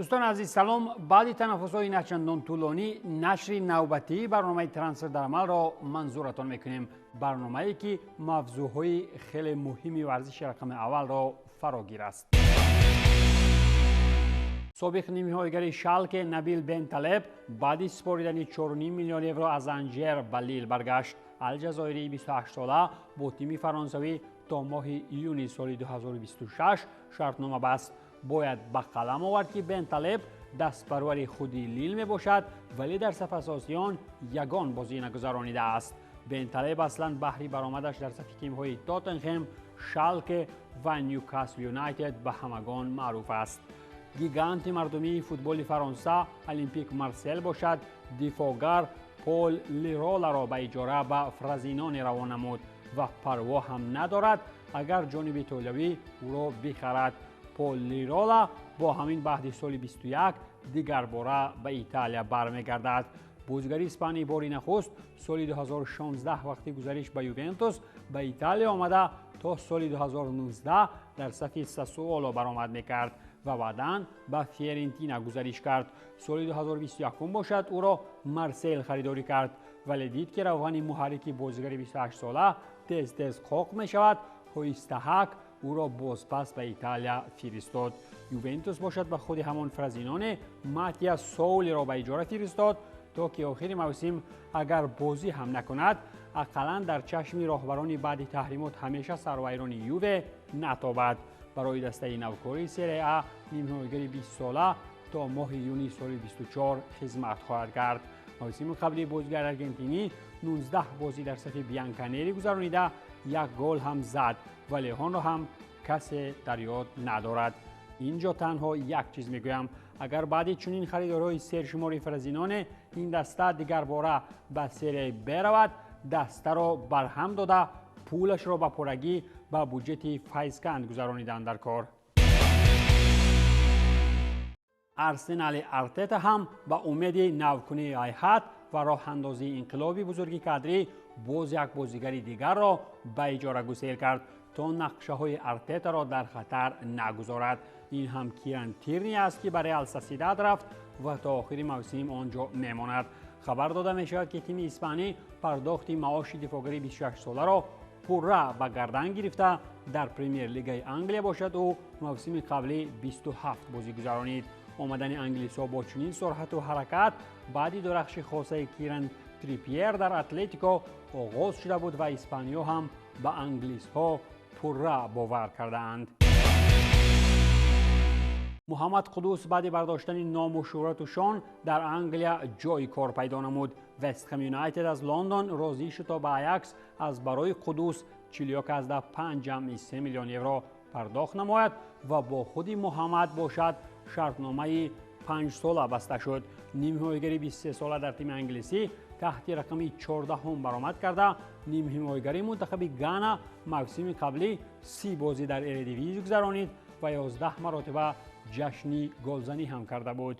دوستان عزیز سلام. بعد تنفس‌های نچندان طولانی نشر نوبتی برنامه ترانسفر در عمل را منظورتان میکنیم. برنامه‌ای که موضوعهای خیلی مهمی ورزش رقم اول را فراگیر است. سابق نیمه‌ایگری شالکه نبیل بن طلب بعد از سپردن 4.5 میلیون یورو از انجر به لیل برگشت. الجزایری 28 ساله با تیم فرانسوی تا ماه یونی سال 2026 شرطنامه بست. باید به قلم آورد که بن طلب دستپرور خودی لیل می باشد ولی در صف اساسی آن یگان بازی نگذرانیده است. بن طلب اصلا بهره برآمدش در صف تیم‌های تاتنهام، شالکه و نیوکاسل یونایتد به همگان معروف است. گیگانت مردمی فوتبال فرانسه الیمپیک مارسل باشد دفاعگر پول لیرولا را به اجاره به فرزینان روانه نمود و پروا هم ندارد اگر جانب ایتالیایی او را بخرد. پول لیرولا با همین بعد سال 21 دیگر باره به ایتالیا برمیگردد. بازیگر اسپانی باری نخست سال 2016 وقتی گذشت به یوونتوس به ایتالیا آمده تا سال 2019 در صف ساسولو برآمد میکرد و بعداً به فیورنتینا گذشت کرد. سال 2021 باشد او را مارسل خریداری کرد ولی دید که روان محرک بازیگر 28 ساله تز قاق می شود و استحق او را بازپس به ایتالیا فرستاد. یوونتوس باشد به خود همان فرزینان ماتیا سولی را به اجاره فرستاد تا که آخر موسم اگر بازی هم نکند اقلا در چشم راهبران بعد تحریمات همیشه سروایران یووه نتابد. برای دسته نوکاری سری ا نیمه‌ایگری 20 ساله تا ماه یونی سال 24 خدمت خواهد کرد. موسم قبلی بازیگر ارژنتینی 19 بازی در صف بیانکانری گذرانیده، یک گل هم زد ولی آن را هم کسی در یاد ندارد. اینجا تنها یک چیز میگویم، اگر بعد چنین خریدارهای سرشماری فرزینان این دسته دیگر باره به سری برود دسته را برهم داده پولش را به پرگی به بودجه فایسکند گذرانیدند در کار. ارسنال ارتتا هم به امید نوکنی ایحاد و راه اندازی انقلابی بزرگی کادری باز یک بازیگر دیگر را به اجاره گسیل کرد تا نقشه های ارتتا را در خطر نگذارد. این هم کیران تیرنی است که برای الساسیداد رفت و تا آخر موسم آنجا میماند. خبر داده می شود که تیم اسپانی پرداخت معاش دفاعگر 26 ساله را پورا به گردن گرفته در پریمیر لیگ انگلیس باشد و موسم قبلی 27 بازی گذرانید. آمدن انگلیس‌ها با چنین سرعت و حرکت بعد درخش خاصه کیران تریپیر در اتلتیکو آغاز شده بود و اسپانیا هم به انگلیس‌ها پورا باور کردند. محمد قدوس بعد برداشتن نام و شهرت و شان در انگلیا جای کار پیدا نمود. وست هم یونایتد از لندن راضی شد تا به ایاکس از برای قدوس 41.5 میلیون یورو پرداخت نماید و با خود محمد باشد شرطنامه 5 ساله بسته شد. نیمه‌ایگری 23 ساله در تیم انگلیسی تحت رقم 14 هم برآمد کرده. نیمه‌ایگری منتخب گانا موسم قبلی 30 بازی در اردیویزی گذرانید و 11 مرتبه جشن گلزنی هم کرده بود.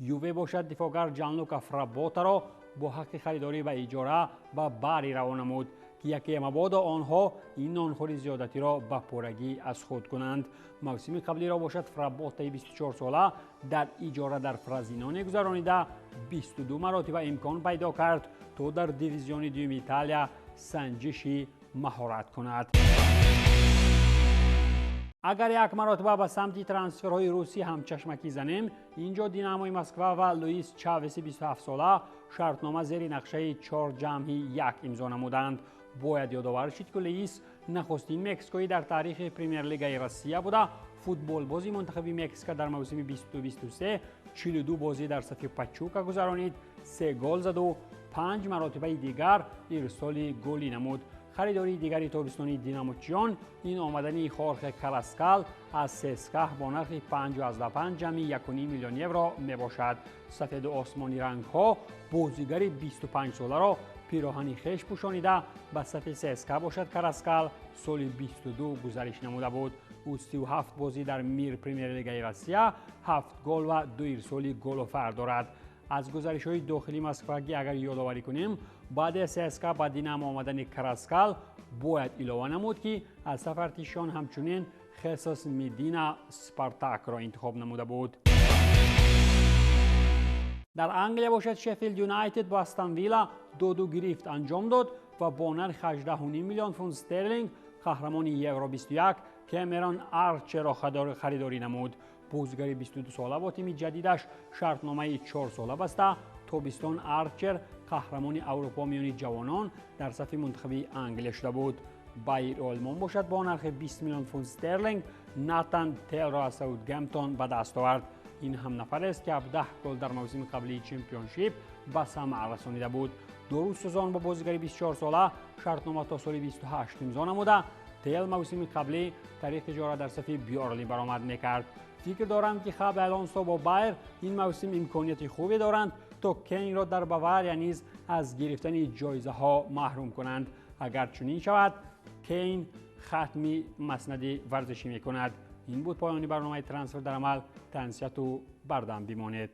یووه باشد دفاعگر جانلوکا فرابوتا را با حق خریداری به اجاره به باری روانه نمود که یکی مبادا آنها این نانخوری زیادتی را به پرگی از خود کنند. موسم قبلی را باشد فرابوتا 24 ساله در اجاره در فرزینان گذرانیده 22 مرتبه امکان پیدا کرد تا در دیویزیون دوم ایتالیا سنجشی مهارت کند. اگر یک مرتبه به سمت ترانسفرهای روسی هم چشمکی زنیم، اینجا دیناموی مسکو و لوئیس چاوسی 27 ساله شرطنامه زیر نقشه 4+1 امضا نمودند. باید یادآور شد که لوئیس نخستین مکزیکویی در تاریخ پریمیر لیگ روسیه بوده. فوتبال بازی منتخب مکزیک در موسم 22-23 42 بازی در صف پاچوکا گذرانید، 3 گل زد و 5 مرتبه دیگر ارسال گلی نمود. خریداری دیگری تابستانی دیناموچیان این آمدنی خورخ کاراسکال از سسکا با نرخ 5.5 میلیون یورو می باشد. سفید آسمانی رنگ ها بازیگر 25 ساله را پیراهن خیش پوشانیده به صف سسکا باشد. کاراسکال سال 22 گزارش نموده بود. او 37 بازی در میر پریمیر لیگ روسیه 7 گل و 2 ارسال گلوفر دارد. از گزارش‌های داخلی مسکوگی اگر یادآوری کنیم، بعد از سسکا با دینامو آمدن کاراسکال باید علاوه نمود که از سفرتیشان همچنین خصوص میدینا سپارتاک را انتخاب نموده بود. در انگلیه باشد شفیلد یونایتد با استون ویلا 2-2 گرفت انجام داد و با نرخ 18.5 میلیون پوند استرلینگ قهرمان یورو 21 کامرون آرچر را خریداری نمود. بازیگر 22 ساله با تیم جدیدش شرطنامه 4 ساله بسته. تابستان آرچر قهرمان اروپا میان جوانان در صف منتخب انگلیه شده بود. بایر آلمان باشد با نرخ 20 میلیون پوند استرلینگ ناتان تیل را از ساوثگمپتون به دست آورد. این هم نفر است که 17 گل در موسم قبلی چمپیونشیپ به ثمر رسانیده بود. دو روز سزان با بازیگر 24 ساله شرطنامه تا سال 28 امضا نموده. تیل موسم قبلی تاریخ اجاره در صف بیارلی برآمد میکرد. فکر دارند که خب الونسو با بایر این موسم امکانیت خوبی دارند تا کین را در باواریا نیز از گرفتن جایزه ها محروم کنند. اگر چنین شود کین ختمی مسند ورزشی میکند. این بود پایانی برنامه ترانسفر در عمل. تنسیت و بردم بمانید.